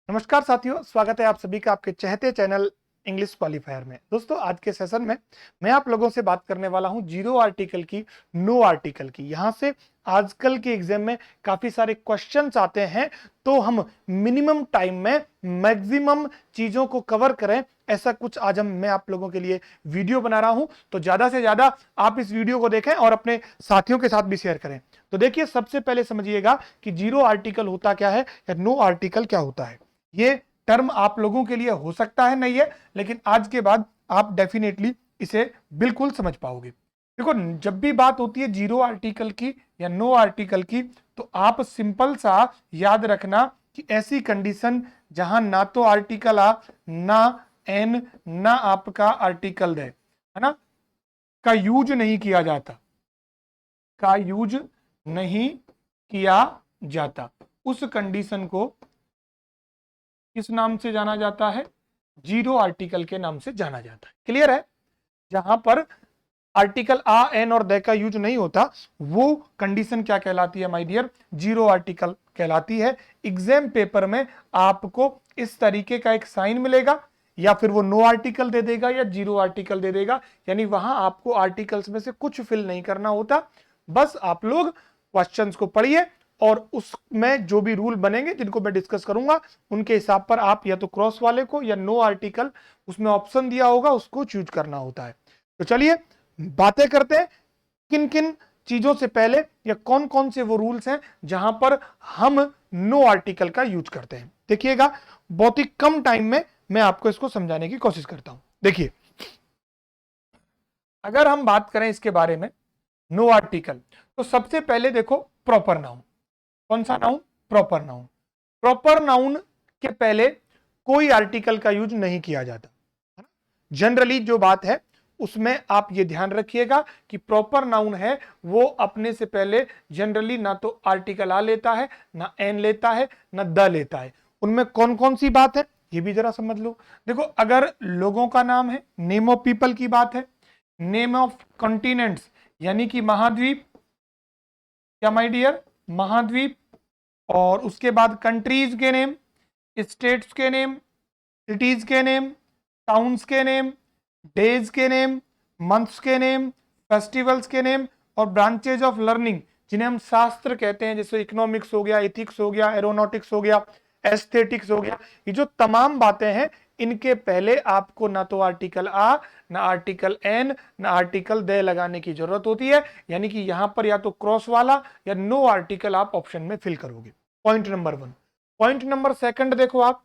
नमस्कार साथियों, स्वागत है आप सभी का आपके चहते चैनल इंग्लिश क्वालिफायर में। दोस्तों, आज के सेशन में मैं आप लोगों से बात करने वाला हूं जीरो आर्टिकल की, नो आर्टिकल की। यहां से आजकल के एग्जाम में काफी सारे क्वेश्चंस आते हैं, तो हम मिनिमम टाइम में मैक्सिमम चीजों को कवर करें, ऐसा कुछ आज मैं आप लोगों के लिए वीडियो बना रहा हूं। तो ज्यादा से ज्यादा आप इस वीडियो को देखें और अपने साथियों के साथ भी शेयर करें। तो देखिए, सबसे पहले समझिएगा कि जीरो आर्टिकल होता क्या है या नो आर्टिकल क्या होता है। ये टर्म आप लोगों के लिए हो सकता है नहीं है, लेकिन आज के बाद आप डेफिनेटली इसे बिल्कुल समझ पाओगे। देखो, जब भी बात होती है जीरो आर्टिकल की या नो आर्टिकल की, तो आप सिंपल सा याद रखना कि ऐसी कंडीशन जहां ना तो आर्टिकल आ, ना एन, ना आपका आर्टिकल दे, है ना, का यूज नहीं किया जाता, का यूज नहीं किया जाता, उस कंडीशन को किस नाम से जाना जाता है? जीरो आर्टिकल के नाम से जाना जाता है। क्लियर है? जहां पर आर्टिकल आ, एन और दे का यूज नहीं होता, वो कंडीशन क्या कहलाती है माय डियर? जीरो आर्टिकल कहलाती है। एग्जाम पेपर में आपको इस तरीके का एक साइन मिलेगा, या फिर वो नो आर्टिकल दे देगा या जीरो आर्टिकल दे देगा, यानी वहां आपको आर्टिकल्स में से कुछ फिल नहीं करना होता। बस आप लोग क्वेश्चंस को पढ़िए और उसमें जो भी रूल बनेंगे जिनको मैं डिस्कस करूंगा, उनके हिसाब पर आप या तो क्रॉस वाले को या नो आर्टिकल, उसमें ऑप्शन दिया होगा, उसको चूज करना होता है। तो चलिए बातें करते हैं किन किन चीजों से पहले, या कौन कौन से वो रूल्स हैं जहां पर हम नो आर्टिकल का यूज करते हैं। देखिएगा, बहुत ही कम टाइम में मैं आपको इसको समझाने की कोशिश करता हूं। देखिए, अगर हम बात करें इसके बारे में नो आर्टिकल, तो सबसे पहले देखो प्रॉपर नाउन। कौन सा noun? Proper noun. Proper noun के पहले कोई आर्टिकल का यूज नहीं किया जाता। जनरली जो बात है उसमें आप ये ध्यान रखिएगा कि प्रॉपर नाउन है वो अपने से पहले जनरली ना तो आर्टिकल आ लेता है, ना एन लेता है, ना द लेता है। उनमें कौन कौन सी बात है ये भी जरा समझ लो। देखो, अगर लोगों का नाम है, नेम ऑफ पीपल की बात है, नेम ऑफ कॉन्टिनेंट्स यानी कि महाद्वीप, क्या माय डियर? महाद्वीप। और उसके बाद कंट्रीज के नेम, स्टेट्स के नेम, सिटीज के नेम, टाउन्स के नेम, डेज के नेम, मंथ्स के नेम, फेस्टिवल्स के नेम, और ब्रांचेज ऑफ लर्निंग जिन्हें हम शास्त्र कहते हैं, जैसे इकोनॉमिक्स हो गया, एथिक्स हो गया, एरोनॉटिक्स हो गया, एस्थेटिक्स हो गया। ये जो तमाम बातें हैं, इनके पहले आपको ना तो आर्टिकल आ, ना आर्टिकल एन, ना आर्टिकल दे लगाने की जरूरत होती है। यानी कि यहां पर या तो क्रॉस वाला या नो आर्टिकल आप ऑप्शन में फिल करोगे। Point number one. Point number second देखो आप।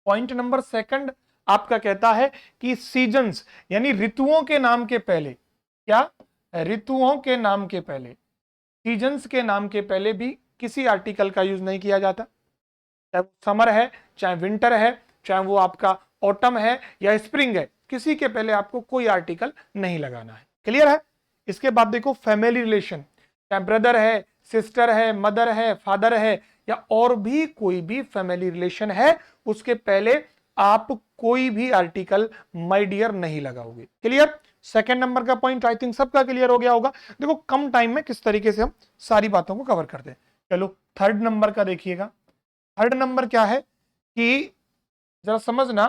पॉइंट नंबर सेकंड आपका कहता है कि सीजन्स यानी ऋतुओं के नाम के पहले, क्या? ऋतुओं के नाम के पहले, सीजन्स के नाम के पहले भी किसी आर्टिकल का यूज नहीं किया जाता। चाहे वो समर है, चाहे विंटर है, चाहे वो आपका ऑटम है या स्प्रिंग है, किसी के पहले आपको कोई आर्टिकल नहीं लगाना है। क्लियर है? इसके बाद देखो फैमिली रिलेशन, चाहे ब्रदर है, सिस्टर है, मदर है, फादर है, या और भी कोई भी फैमिली रिलेशन है, उसके पहले आप कोई भी आर्टिकल माय डियर नहीं लगाओगे। क्लियर? सेकंड नंबर का पॉइंट आई थिंक सबका क्लियर हो गया होगा। देखो, कम टाइम में किस तरीके से हम सारी बातों को कवर करते हैं। चलो थर्ड नंबर का देखिएगा। थर्ड नंबर क्या है कि जरा समझना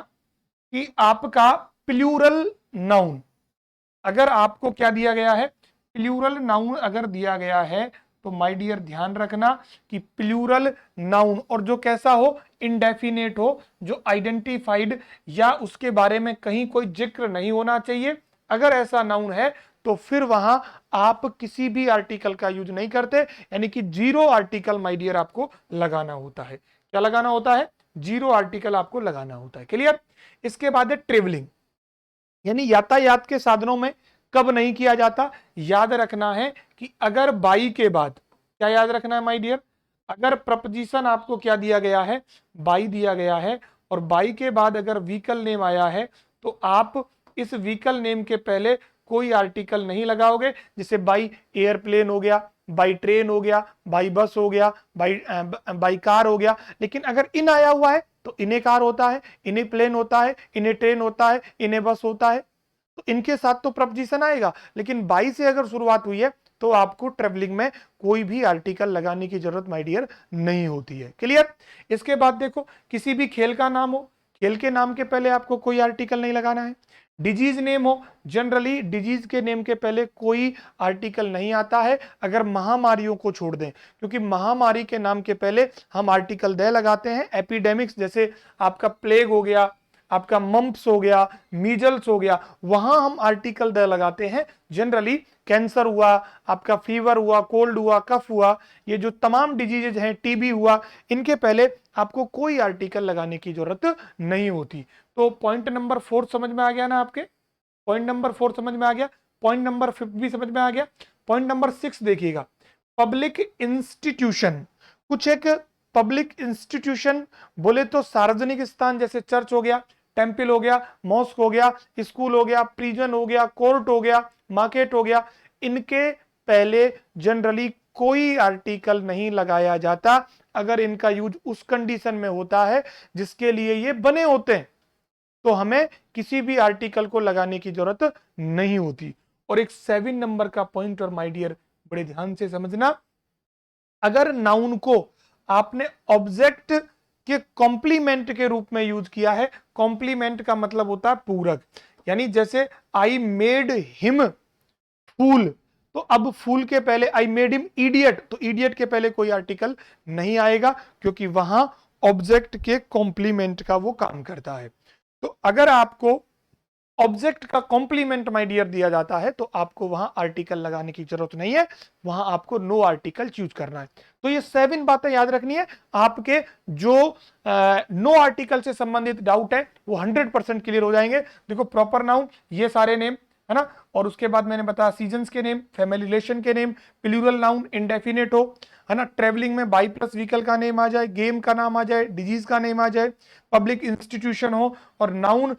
कि आपका प्लूरल नाउन, अगर आपको क्या दिया गया है, प्लूरल नाउन अगर दिया गया है, तो माय डियर ध्यान रखना कि प्लूरल नाउन, और जो कैसा हो, इंडेफिनेट हो, जो आइडेंटिफाइड या उसके बारे में कहीं कोई जिक्र नहीं होना चाहिए। अगर ऐसा नाउन है तो फिर वहां आप किसी भी आर्टिकल का यूज नहीं करते, यानी कि जीरो आर्टिकल माय डियर आपको लगाना होता है। क्या लगाना होता है? जीरो आर्टिकल आपको लगाना होता है। क्लियर? इसके बाद है ट्रेवलिंग, यानी यातायात के साधनों में कब नहीं किया जाता। याद रखना है कि अगर बाई के बाद, क्या याद रखना है माय डियर? अगर प्रपोजिशन आपको क्या दिया गया है? बाई दिया गया है, और बाई के बाद अगर व्हीकल नेम आया है, तो आप इस व्हीकल नेम के पहले कोई आर्टिकल नहीं लगाओगे। जैसे बाई एयरप्लेन हो गया, बाई ट्रेन हो गया, बाई बस हो गया, बाई कार हो गया। लेकिन अगर इन आया हुआ है तो इन्हें कार होता है, इन्हें प्लेन होता है, इन्हें ट्रेन होता है, इन्हें बस होता है। तो इनके साथ तो प्रपोजिशन आएगा, लेकिन बाई से अगर शुरुआत हुई है तो आपको ट्रेवलिंग में कोई भी आर्टिकल लगाने की जरूरत माय डियर नहीं होती है। क्लियर। इसके बाद देखो, किसी भी खेल का नाम हो, खेल के नाम के पहले आपको कोई आर्टिकल नहीं लगाना है। डिजीज नेम हो, जनरली डिजीज के नेम के पहले कोई आर्टिकल नहीं आता है, अगर महामारियों को छोड़ दें, क्योंकि महामारी के नाम के पहले हम आर्टिकल दे लगाते हैं। एपिडेमिक्स जैसे आपका प्लेग हो गया, आपका मम्प्स हो गया, मीजल्स हो गया, वहां हम आर्टिकल द लगाते हैं। जनरली कैंसर हुआ, आपका फीवर हुआ, कोल्ड हुआ, कफ हुआ, ये जो तमाम डिजीजेज हैं, टीबी हुआ, इनके पहले आपको कोई आर्टिकल लगाने की जरूरत नहीं होती। तो पॉइंट नंबर 4 समझ में आ गया ना आपके? पॉइंट नंबर 4 समझ में आ गया। पॉइंट नंबर 5 भी समझ में आ गया। पॉइंट नंबर 6 देखिएगा, पब्लिक इंस्टीट्यूशन। कुछ एक पब्लिक इंस्टीट्यूशन बोले तो सार्वजनिक स्थान, जैसे चर्च हो गया, टेंपल हो गया, मॉस्क हो गया, स्कूल हो गया, प्रिजन हो गया, कोर्ट हो गया, मार्केट हो गया, इनके पहले जनरली कोई आर्टिकल नहीं लगाया जाता अगर इनका यूज उस कंडीशन में होता है जिसके लिए ये बने होते हैं, तो हमें किसी भी आर्टिकल को लगाने की जरूरत नहीं होती। और एक 7 नंबर का पॉइंट, और माय डियर बड़े ध्यान से समझना, अगर नाउन को आपने ऑब्जेक्ट के कॉम्प्लीमेंट के रूप में यूज किया है, कॉम्प्लीमेंट का मतलब होता है पूरक, यानी जैसे आई मेड हिम फूल, तो अब फूल के पहले आई मेड हिम इडियट, तो इडियट के पहले कोई आर्टिकल नहीं आएगा, क्योंकि वहां ऑब्जेक्ट के कॉम्प्लीमेंट का वो काम करता है। तो अगर आपको ऑब्जेक्ट का कॉम्प्लीमेंट माय डियर दिया जाता है तो आपको वहां आर्टिकल लगाने की जरूरत नहीं है, वहां आपको नो आर्टिकल चूज करना है। तो ये 7 बातें याद रखनी है। आपके जो नो आर्टिकल से संबंधित डाउट है वो 100% क्लियर हो जाएंगे। देखो, प्रॉपर नाउन ये सारे नेम है ना, और उसके बाद मैंने बताया सीजन्स के नेम, फैमिली रिलेशन के नेम, प्लूरल नाउन इंडेफिनेट हो, है ना, ट्रेवलिंग में बाई प्लस व्हीकल का नेम आ जाए, गेम का नाम आ जाए, डिजीज का नेम आ जाए, पब्लिक इंस्टीट्यूशन हो, और नाउन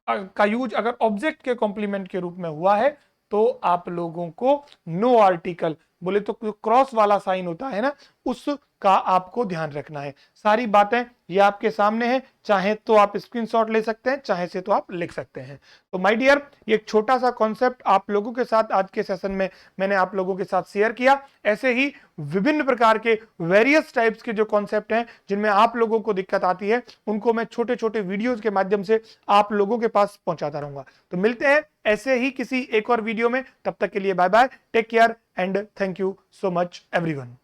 का यूज अगर ऑब्जेक्ट के कॉम्प्लीमेंट के रूप में हुआ है तो आप लोगों को नो आर्टिकल, बोले तो क्रॉस वाला साइन होता है ना, उसका आपको ध्यान रखना है। सारी बातें ये आपके सामने हैं, चाहे तो आप स्क्रीनशॉट ले सकते हैं, चाहे से तो आप लिख सकते हैं। तो माय डियर, ये एक छोटा सा कॉन्सेप्ट आप लोगों के साथ आज के सेशन में मैंने आप लोगों के साथ शेयर किया। ऐसे ही विभिन्न प्रकार के वेरियस टाइप्स के जो कॉन्सेप्ट हैं जिनमें आप लोगों को दिक्कत आती है, उनको मैं छोटे छोटे वीडियोज के माध्यम से आप लोगों के पास पहुंचाता रहूंगा। तो मिलते हैं ऐसे ही किसी एक और वीडियो में, तब तक के लिए bye bye, take care and thank you so much everyone.